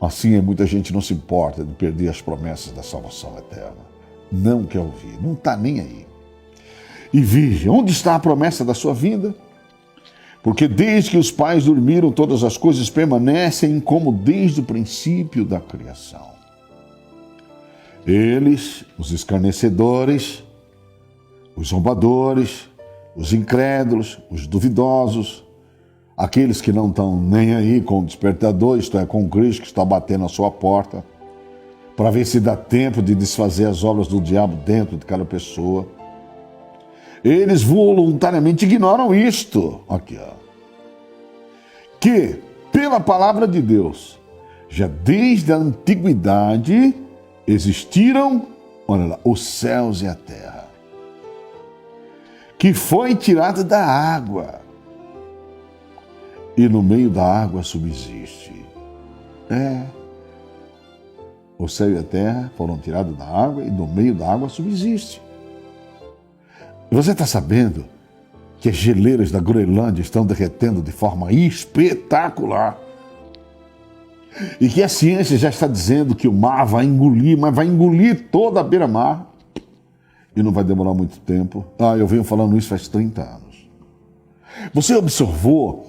Assim, muita gente não se importa de perder as promessas da salvação eterna. Não quer ouvir, não está nem aí. E virgem, onde está a promessa da sua vinda? Porque desde que os pais dormiram, todas as coisas permanecem como desde o princípio da criação. Eles, os escarnecedores, os zombadores, os incrédulos, os duvidosos, aqueles que não estão nem aí com o despertador, isto é, com Cristo que está batendo a sua porta, para ver se dá tempo de desfazer as obras do diabo dentro de cada pessoa. Eles voluntariamente ignoram isto, aqui, ó, que pela palavra de Deus, já desde a antiguidade, existiram, olha lá, os céus e a terra, que foi tirada da água, e no meio da água subsiste. O céu e a terra foram tirados da água, e no meio da água subsiste. Você está sabendo que as geleiras da Groenlândia estão derretendo de forma espetacular? E que a ciência já está dizendo que o mar vai engolir, mas vai engolir toda a beira-mar. E não vai demorar muito tempo. Eu venho falando isso faz 30 anos. Você observou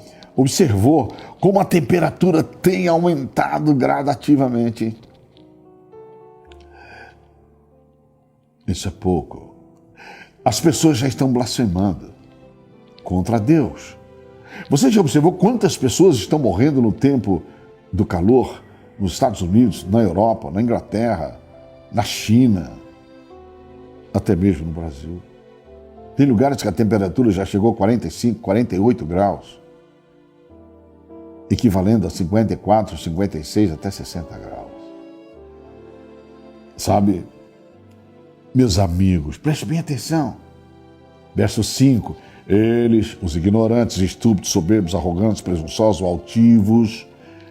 como a temperatura tem aumentado gradativamente? Isso é pouco. As pessoas já estão blasfemando contra Deus. Você já observou quantas pessoas estão morrendo no tempo do calor nos Estados Unidos, na Europa, na Inglaterra, na China, até mesmo no Brasil? Tem lugares que a temperatura já chegou a 45, 48 graus, equivalendo a 54, 56, até 60 graus. Sabe, meus amigos, preste bem atenção. Verso 5, eles, os ignorantes, estúpidos, soberbos, arrogantes, presunçosos, altivos,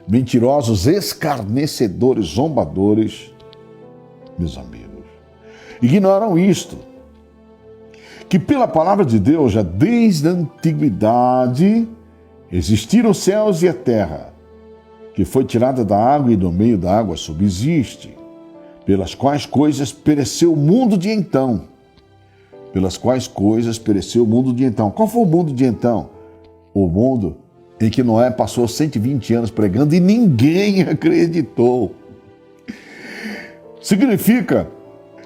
mentirosos, escarnecedores, zombadores, meus amigos, ignoram isto, que pela palavra de Deus, já desde a antiguidade, existiram os céus e a terra, que foi tirada da água e no meio da água subsiste, pelas quais coisas pereceu o mundo de então. Pelas quais coisas pereceu o mundo de então. Qual foi o mundo de então? O mundo em que Noé passou 120 anos pregando e ninguém acreditou. Significa,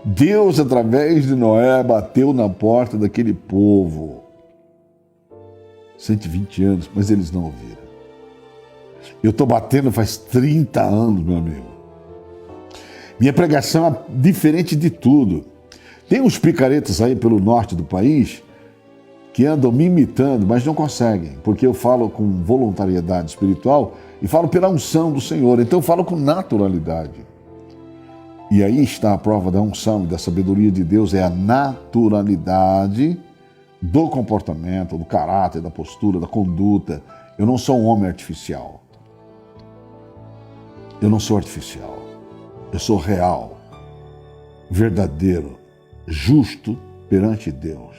Deus, através de Noé, bateu na porta daquele povo. 120 anos, mas eles não ouviram. Eu estou batendo faz 30 anos, meu amigo. Minha pregação é diferente de tudo. Tem uns picaretas aí pelo norte do país que andam me imitando, mas não conseguem, porque eu falo com voluntariedade espiritual e falo pela unção do Senhor, então eu falo com naturalidade. E aí está a prova da unção e da sabedoria de Deus, é a naturalidade do comportamento, do caráter, da postura, da conduta. Eu não sou um homem artificial. Eu não sou artificial. Eu sou real, verdadeiro, justo perante Deus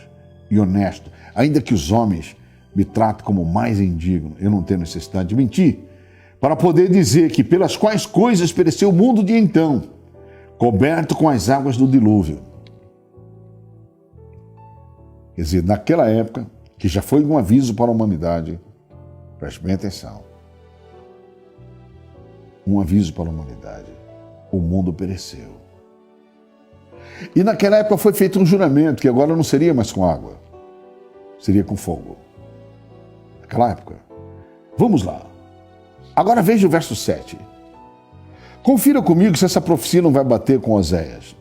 e honesto. Ainda que os homens me tratem como mais indigno, eu não tenho necessidade de mentir, para poder dizer que pelas quais coisas pereceu o mundo de então, coberto com as águas do dilúvio. Quer dizer, naquela época, que já foi um aviso para a humanidade, preste bem atenção, um aviso para a humanidade, o mundo pereceu. E naquela época foi feito um juramento, que agora não seria mais com água, seria com fogo. Naquela época. Vamos lá. Agora veja o verso 7. Confira comigo se essa profecia não vai bater com Oséias.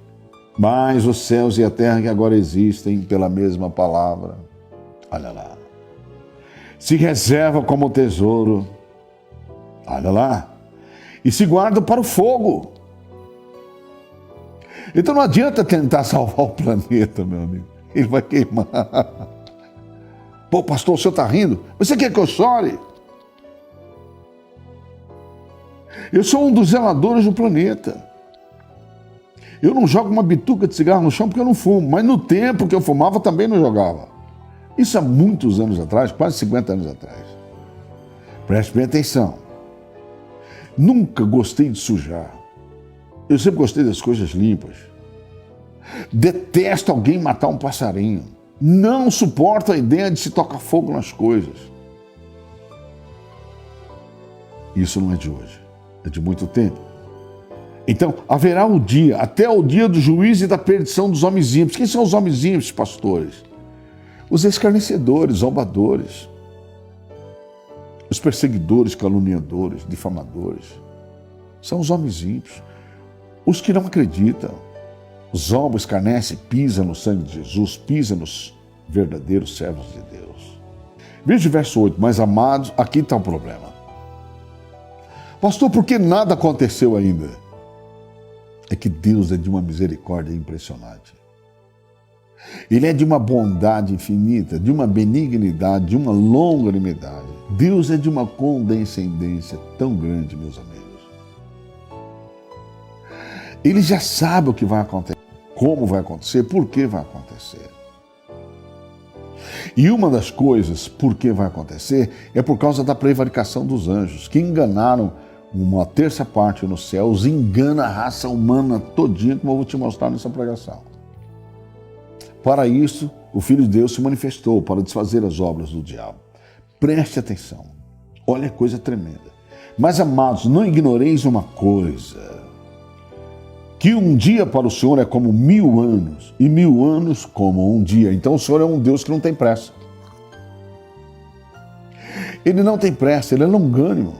Mas os céus e a terra que agora existem pela mesma palavra, olha lá, se reserva como tesouro, olha lá, e se guarda para o fogo. Então não adianta tentar salvar o planeta, meu amigo. Ele vai queimar. Pô, pastor, o senhor está rindo? Você quer que eu chore? Eu sou um dos zeladores do planeta. Eu não jogo uma bituca de cigarro no chão porque eu não fumo, mas no tempo que eu fumava também não jogava. Isso há muitos anos atrás, quase 50 anos atrás. Preste bem atenção. Nunca gostei de sujar. Eu sempre gostei das coisas limpas. Detesto alguém matar um passarinho. Não suporto a ideia de se tocar fogo nas coisas. Isso não é de hoje, é de muito tempo. Então, haverá o dia, até o dia do juízo e da perdição dos homens ímpios. Quem são os homens ímpios, pastores? Os escarnecedores, zombadores, os perseguidores, caluniadores, difamadores. São os homens ímpios. Os que não acreditam, zombam, escarnecem, pisam no sangue de Jesus, pisam nos verdadeiros servos de Deus. Veja o verso 8, mas amados, aqui está o problema. Pastor, por que nada aconteceu ainda? É que Deus é de uma misericórdia impressionante. Ele é de uma bondade infinita, de uma benignidade, de uma longanimidade. Deus é de uma condescendência tão grande, meus amigos. Ele já sabe o que vai acontecer, como vai acontecer, por que vai acontecer. E uma das coisas por que vai acontecer é por causa da prevaricação dos anjos, que enganaram uma terça parte nos céus, engana a raça humana todinha, como eu vou te mostrar nessa pregação. Para isso, o Filho de Deus se manifestou para desfazer as obras do diabo. Preste atenção. Olha a coisa tremenda. Mas, amados, não ignoreis uma coisa, que um dia para o Senhor é como 1000 anos, e 1000 anos como um dia. Então o Senhor é um Deus que não tem pressa. Ele não tem pressa, ele é longânimo,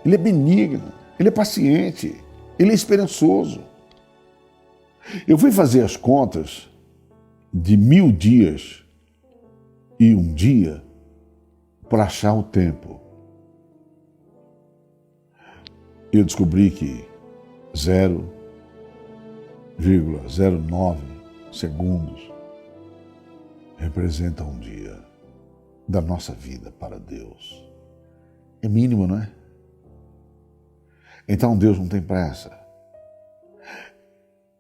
ele é benigno, ele é paciente, ele é esperançoso. Eu fui fazer as contas de 1000 dias e um dia para achar o tempo. Eu descobri que 0,09 segundos representa um dia da nossa vida para Deus. É mínimo, não é? Então Deus não tem pressa.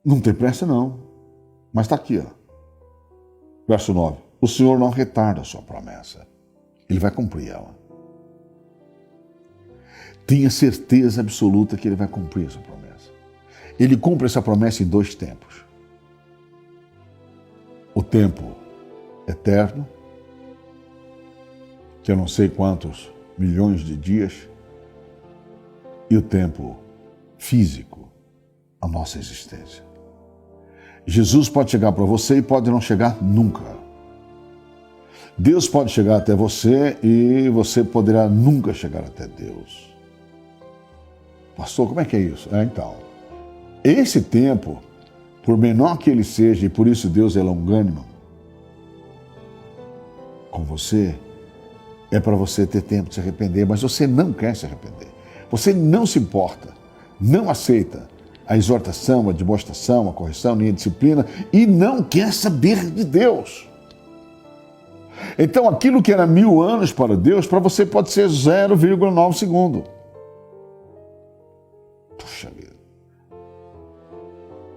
Não tem pressa não, mas está aqui, ó. Verso 9. O Senhor não retarda a sua promessa. Ele vai cumprir ela. Tenha certeza absoluta que Ele vai cumprir essa promessa. Ele cumpre essa promessa em 2 tempos. O tempo eterno, que eu não sei quantos milhões de dias, e o tempo físico, a nossa existência. Jesus pode chegar para você e pode não chegar nunca. Deus pode chegar até você e você poderá nunca chegar até Deus. Pastor, como é que é isso? Então, esse tempo por menor que ele seja, e por isso Deus é longânimo com você, é para você ter tempo de se arrepender, mas você não quer se arrepender. Você não se importa, não aceita a exortação, a demonstração, a correção, nem a disciplina, e não quer saber de Deus. Então aquilo que era 1000 anos para Deus, para você pode ser 0,9 segundo. Puxa vida.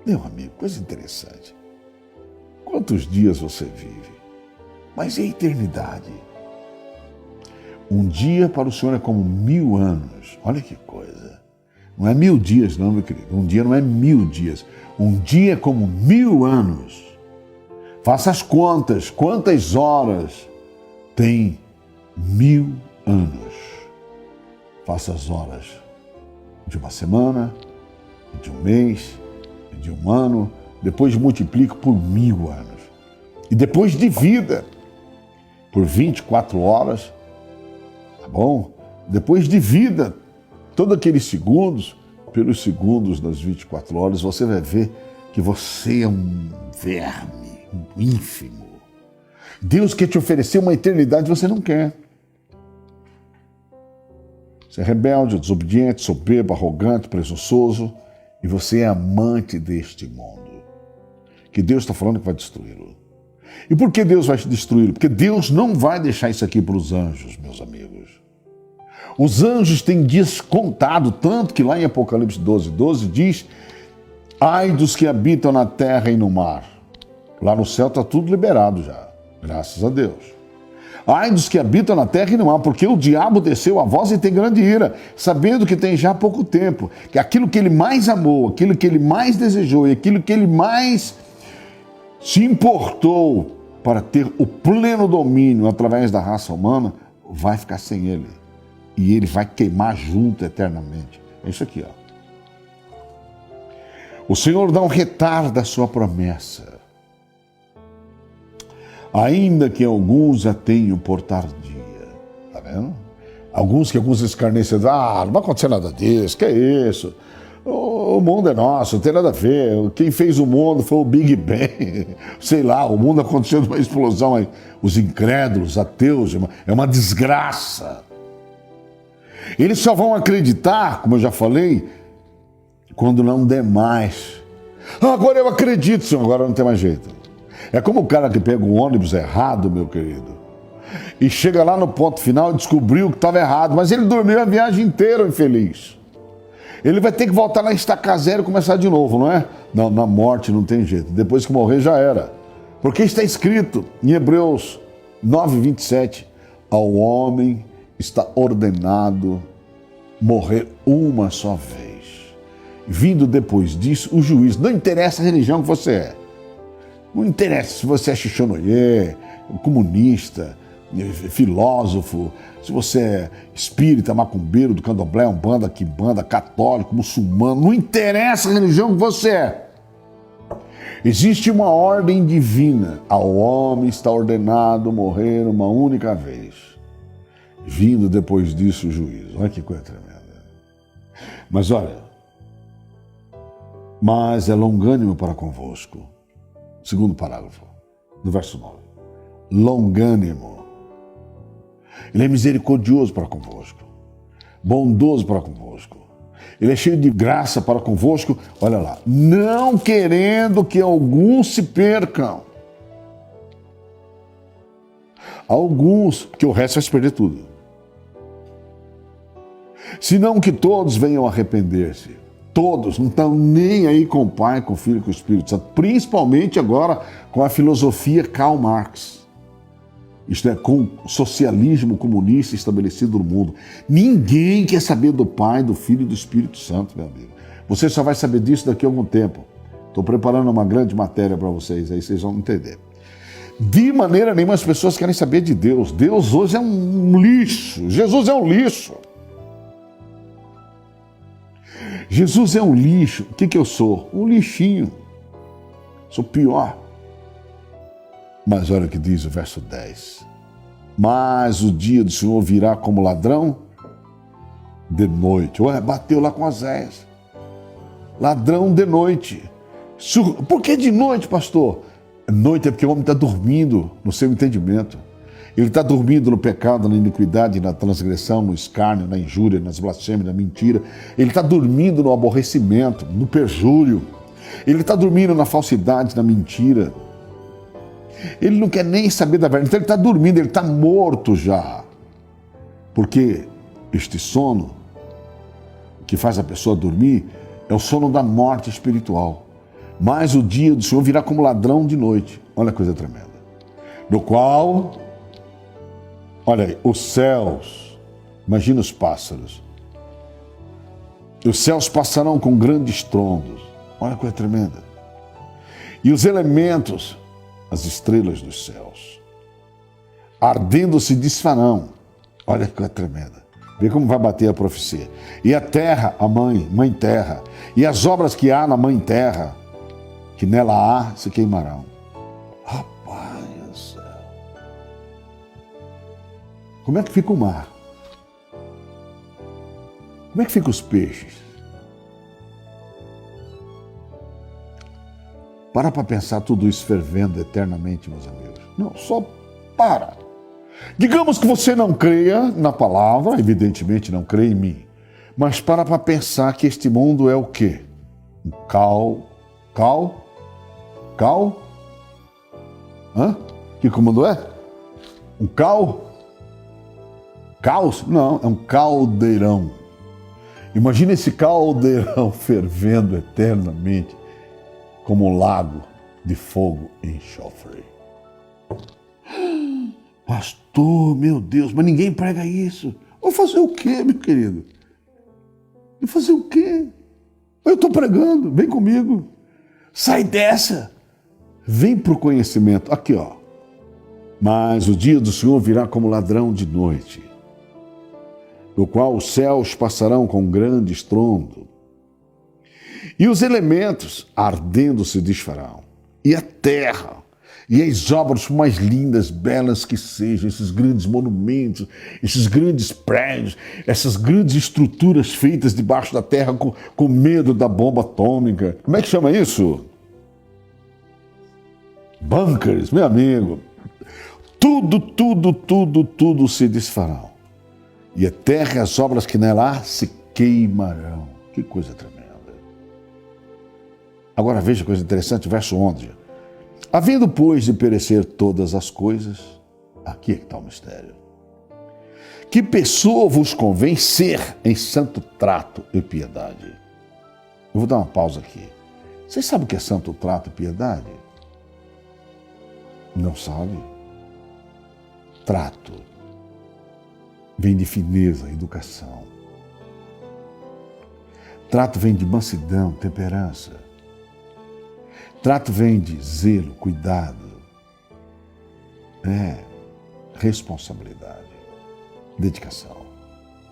Meu amigo, coisa interessante. Quantos dias você vive? Mas e a eternidade? Um dia para o Senhor é como 1000 anos. Olha que coisa. Não é 1000 dias não, meu querido. Um dia não é 1000 dias. Um dia é como 1000 anos. Faça as contas. Quantas horas tem 1000 anos? Faça as horas de uma semana, de um mês, de um ano. Depois multiplique por 1000 anos. E depois divida por 24 horas. Tá bom? Depois divida todos aqueles segundos pelos segundos das 24 horas, você vai ver que você é um verme, um ínfimo. Deus quer te oferecer uma eternidade que você não quer. Você é rebelde, desobediente, soberbo, arrogante, presunçoso, e você é amante deste mundo, que Deus está falando que vai destruí-lo. E por que Deus vai destruí-lo? Porque Deus não vai deixar isso aqui para os anjos, meus amigos. Os anjos têm dias contados, tanto que lá em Apocalipse 12:12 diz: ai dos que habitam na terra e no mar. Lá no céu está tudo liberado já, graças a Deus. Ai dos que habitam na terra e no mar, porque o diabo desceu a voz e tem grande ira, sabendo que tem já pouco tempo, que aquilo que ele mais amou, aquilo que ele mais desejou e aquilo que ele mais se importou para ter o pleno domínio através da raça humana, vai ficar sem ele. E ele vai queimar junto eternamente. É isso aqui, ó. O Senhor dá um retardo da sua promessa, ainda que alguns a tenham por tardia. Tá vendo? Alguns escarnecedores, não vai acontecer nada disso, que é isso? O mundo é nosso, não tem nada a ver. Quem fez o mundo foi o Big Bang. Sei lá, o mundo aconteceu numa explosão aí. Os incrédulos, ateus, é uma desgraça. Eles só vão acreditar, como eu já falei, quando não der mais. Agora eu acredito, Senhor, agora não tem mais jeito. É como o cara que pega um ônibus errado, meu querido, e chega lá no ponto final e descobriu que estava errado, mas ele dormiu a viagem inteira infeliz. Ele vai ter que voltar na estaca zero e começar de novo, não é? Não, na morte não tem jeito. Depois que morrer já era. Porque está escrito em Hebreus 9:27, ao homem está ordenado morrer uma só vez. Vindo depois disso o juízo. Não interessa a religião que você é. Não interessa se você é xixianoye, comunista, filósofo, se você é espírita, macumbeiro, do candomblé, umbanda, quimbanda, católico, muçulmano. Não interessa a religião que você é. Existe uma ordem divina. Ao homem está ordenado morrer uma única vez. Vindo depois disso o juízo. Olha que coisa tremenda. Mas olha, mas é longânimo para convosco. Segundo parágrafo, do verso 9. Longânimo. Ele é misericordioso para convosco, bondoso para convosco. Ele é cheio de graça para convosco, olha lá, não querendo que alguns se percam. Alguns, porque o resto vai se perder tudo. Senão que todos venham arrepender-se. Todos não estão nem aí com o Pai, com o Filho e com o Espírito Santo. Principalmente agora com a filosofia Karl Marx. Isto é, com o socialismo comunista estabelecido no mundo. Ninguém quer saber do Pai, do Filho e do Espírito Santo, meu amigo. Você só vai saber disso daqui a algum tempo. Estou preparando uma grande matéria para vocês, aí vocês vão entender. De maneira nenhuma as pessoas querem saber de Deus. Deus hoje é um lixo. Jesus é um lixo. Jesus é um lixo. O que eu sou? Um lixinho. Sou pior. Mas olha o que diz o verso 10. Mas o dia do Senhor virá como ladrão de noite. Ué, bateu lá com Oséias. Ladrão de noite. Por que de noite, pastor? Noite é porque o homem está dormindo no seu entendimento. Ele está dormindo no pecado, na iniquidade, na transgressão, no escárnio, na injúria, nas blasfêmias, na mentira. Ele está dormindo no aborrecimento, no perjúrio. Ele está dormindo na falsidade, na mentira. Ele não quer nem saber da verdade. Então ele está dormindo, ele está morto já. Porque este sono que faz a pessoa dormir é o sono da morte espiritual. Mas o dia do Senhor virá como ladrão de noite. Olha a coisa tremenda. No qual, olha aí, os céus, imagina os pássaros. Os céus passarão com grandes estrondos. Olha a coisa tremenda. E os elementos, as estrelas dos céus, ardendo se desfarão. Olha que coisa tremenda. Vê como vai bater a profecia. E a terra, a mãe terra, e as obras que há na mãe terra, que nela há, se queimarão. Rapaz do céu. Como é que fica o mar? Como é que ficam os peixes? Para pensar tudo isso fervendo eternamente, meus amigos. Não, só para. Digamos que você não creia na palavra, evidentemente não crê em mim, mas para pensar que este mundo é o quê? Um Hã? Que mundo é? Um caos? Não, é um caldeirão. Imagina esse caldeirão fervendo eternamente como um lago de fogo e enxofre. Pastor, meu Deus, mas ninguém prega isso. Vou fazer o quê, meu querido? Vou fazer o quê? Eu estou pregando, vem comigo. Sai dessa. Vem para o conhecimento. Aqui, ó. Mas o dia do Senhor virá como ladrão de noite, no qual os céus passarão com grande estrondo, e os elementos ardendo se desfarão, e a terra, e as obras mais lindas, belas que sejam, esses grandes monumentos, esses grandes prédios, essas grandes estruturas feitas debaixo da terra com medo da bomba atômica. Como é que chama isso? Bunkers, meu amigo. Tudo se desfarão. E a terra e as obras que nela há se queimarão. Que coisa tremenda. Agora veja a coisa interessante, verso 11. Havendo, pois, de perecer todas as coisas, aqui é que está o mistério. Que pessoa vos convém ser em santo trato e piedade? Eu vou dar uma pausa aqui. Vocês sabem o que é santo trato e piedade? Não sabe? Trato vem de fineza, educação. Trato vem de mansidão, temperança. Trato vem de zelo, cuidado, responsabilidade, dedicação,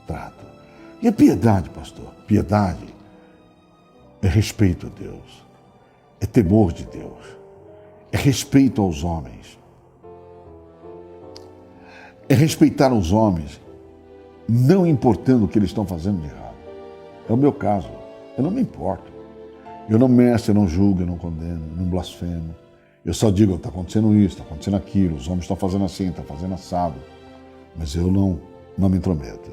trato. E a piedade, pastor? Piedade é respeito a Deus, é temor de Deus, é respeito aos homens, é respeitar os homens, não importando o que eles estão fazendo de errado. É o meu caso, eu não me importo. Eu não meço, eu não julgo, eu não condeno, eu não blasfemo. Eu só digo, está acontecendo isso, está acontecendo aquilo, os homens estão fazendo assim, estão fazendo assado. Mas eu não me intrometo.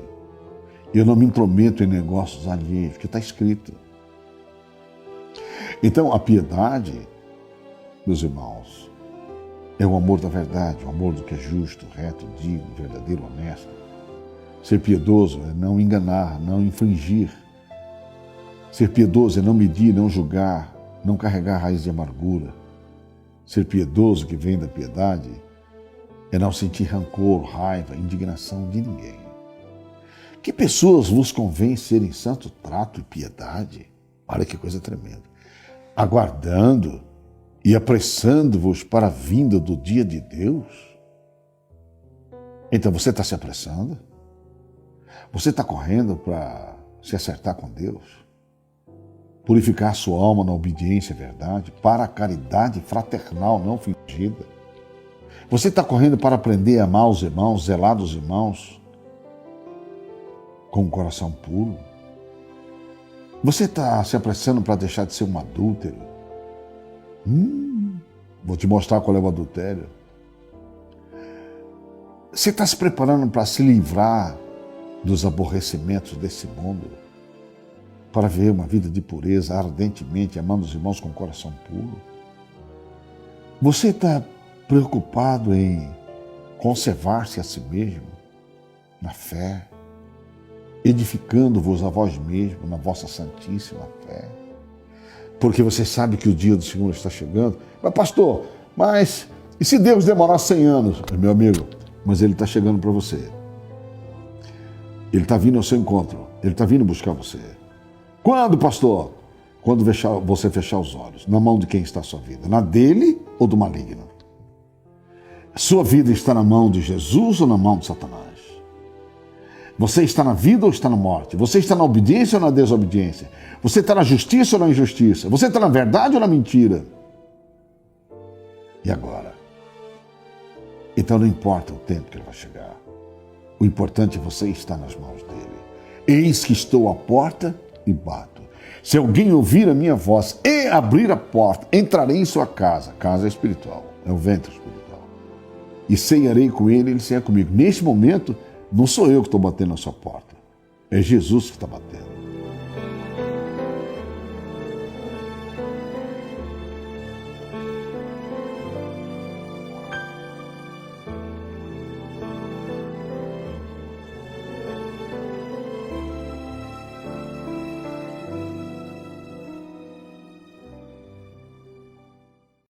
Eu não me intrometo em negócios alheios, porque está escrito. Então, a piedade, meus irmãos, é o amor da verdade, o amor do que é justo, reto, digno, verdadeiro, honesto. Ser piedoso é não enganar, não infringir. Ser piedoso é não medir, não julgar, não carregar raiz de amargura. Ser piedoso, que vem da piedade, é não sentir rancor, raiva, indignação de ninguém. Que pessoas vos convém serem santo trato e piedade? Olha que coisa tremenda. Aguardando e apressando-vos para a vinda do dia de Deus? Então você está se apressando? Você está correndo para se acertar com Deus? Purificar sua alma na obediência à verdade, para a caridade fraternal não fingida. Você está correndo para aprender a amar os irmãos, zelar dos irmãos, com um coração puro. Você está se apressando para deixar de ser um adúltero, Vou te mostrar qual é o adultério. Você está se preparando para se livrar dos aborrecimentos desse mundo? Para viver uma vida de pureza, ardentemente, amando os irmãos com coração puro? Você está preocupado em conservar-se a si mesmo na fé, edificando-vos a vós mesmos na vossa santíssima fé? Porque você sabe que o dia do Senhor está chegando. Mas pastor, e se Deus demorar 100 anos? Meu amigo, mas Ele está chegando para você. Ele está vindo ao seu encontro. Ele está vindo buscar você. Quando, pastor? Quando você fechar os olhos. Na mão de quem está a sua vida? Na dele ou do maligno? Sua vida está na mão de Jesus ou na mão de Satanás? Você está na vida ou está na morte? Você está na obediência ou na desobediência? Você está na justiça ou na injustiça? Você está na verdade ou na mentira? E agora? Então não importa o tempo que ele vai chegar. O importante é você estar nas mãos dele. Eis que estou à porta e bato. Se alguém ouvir a minha voz e abrir a porta, entrarei em sua casa. Casa espiritual, é o ventre espiritual. E ceiarei com ele, ele ceia comigo. Neste momento, não sou eu que estou batendo na sua porta. É Jesus que está batendo.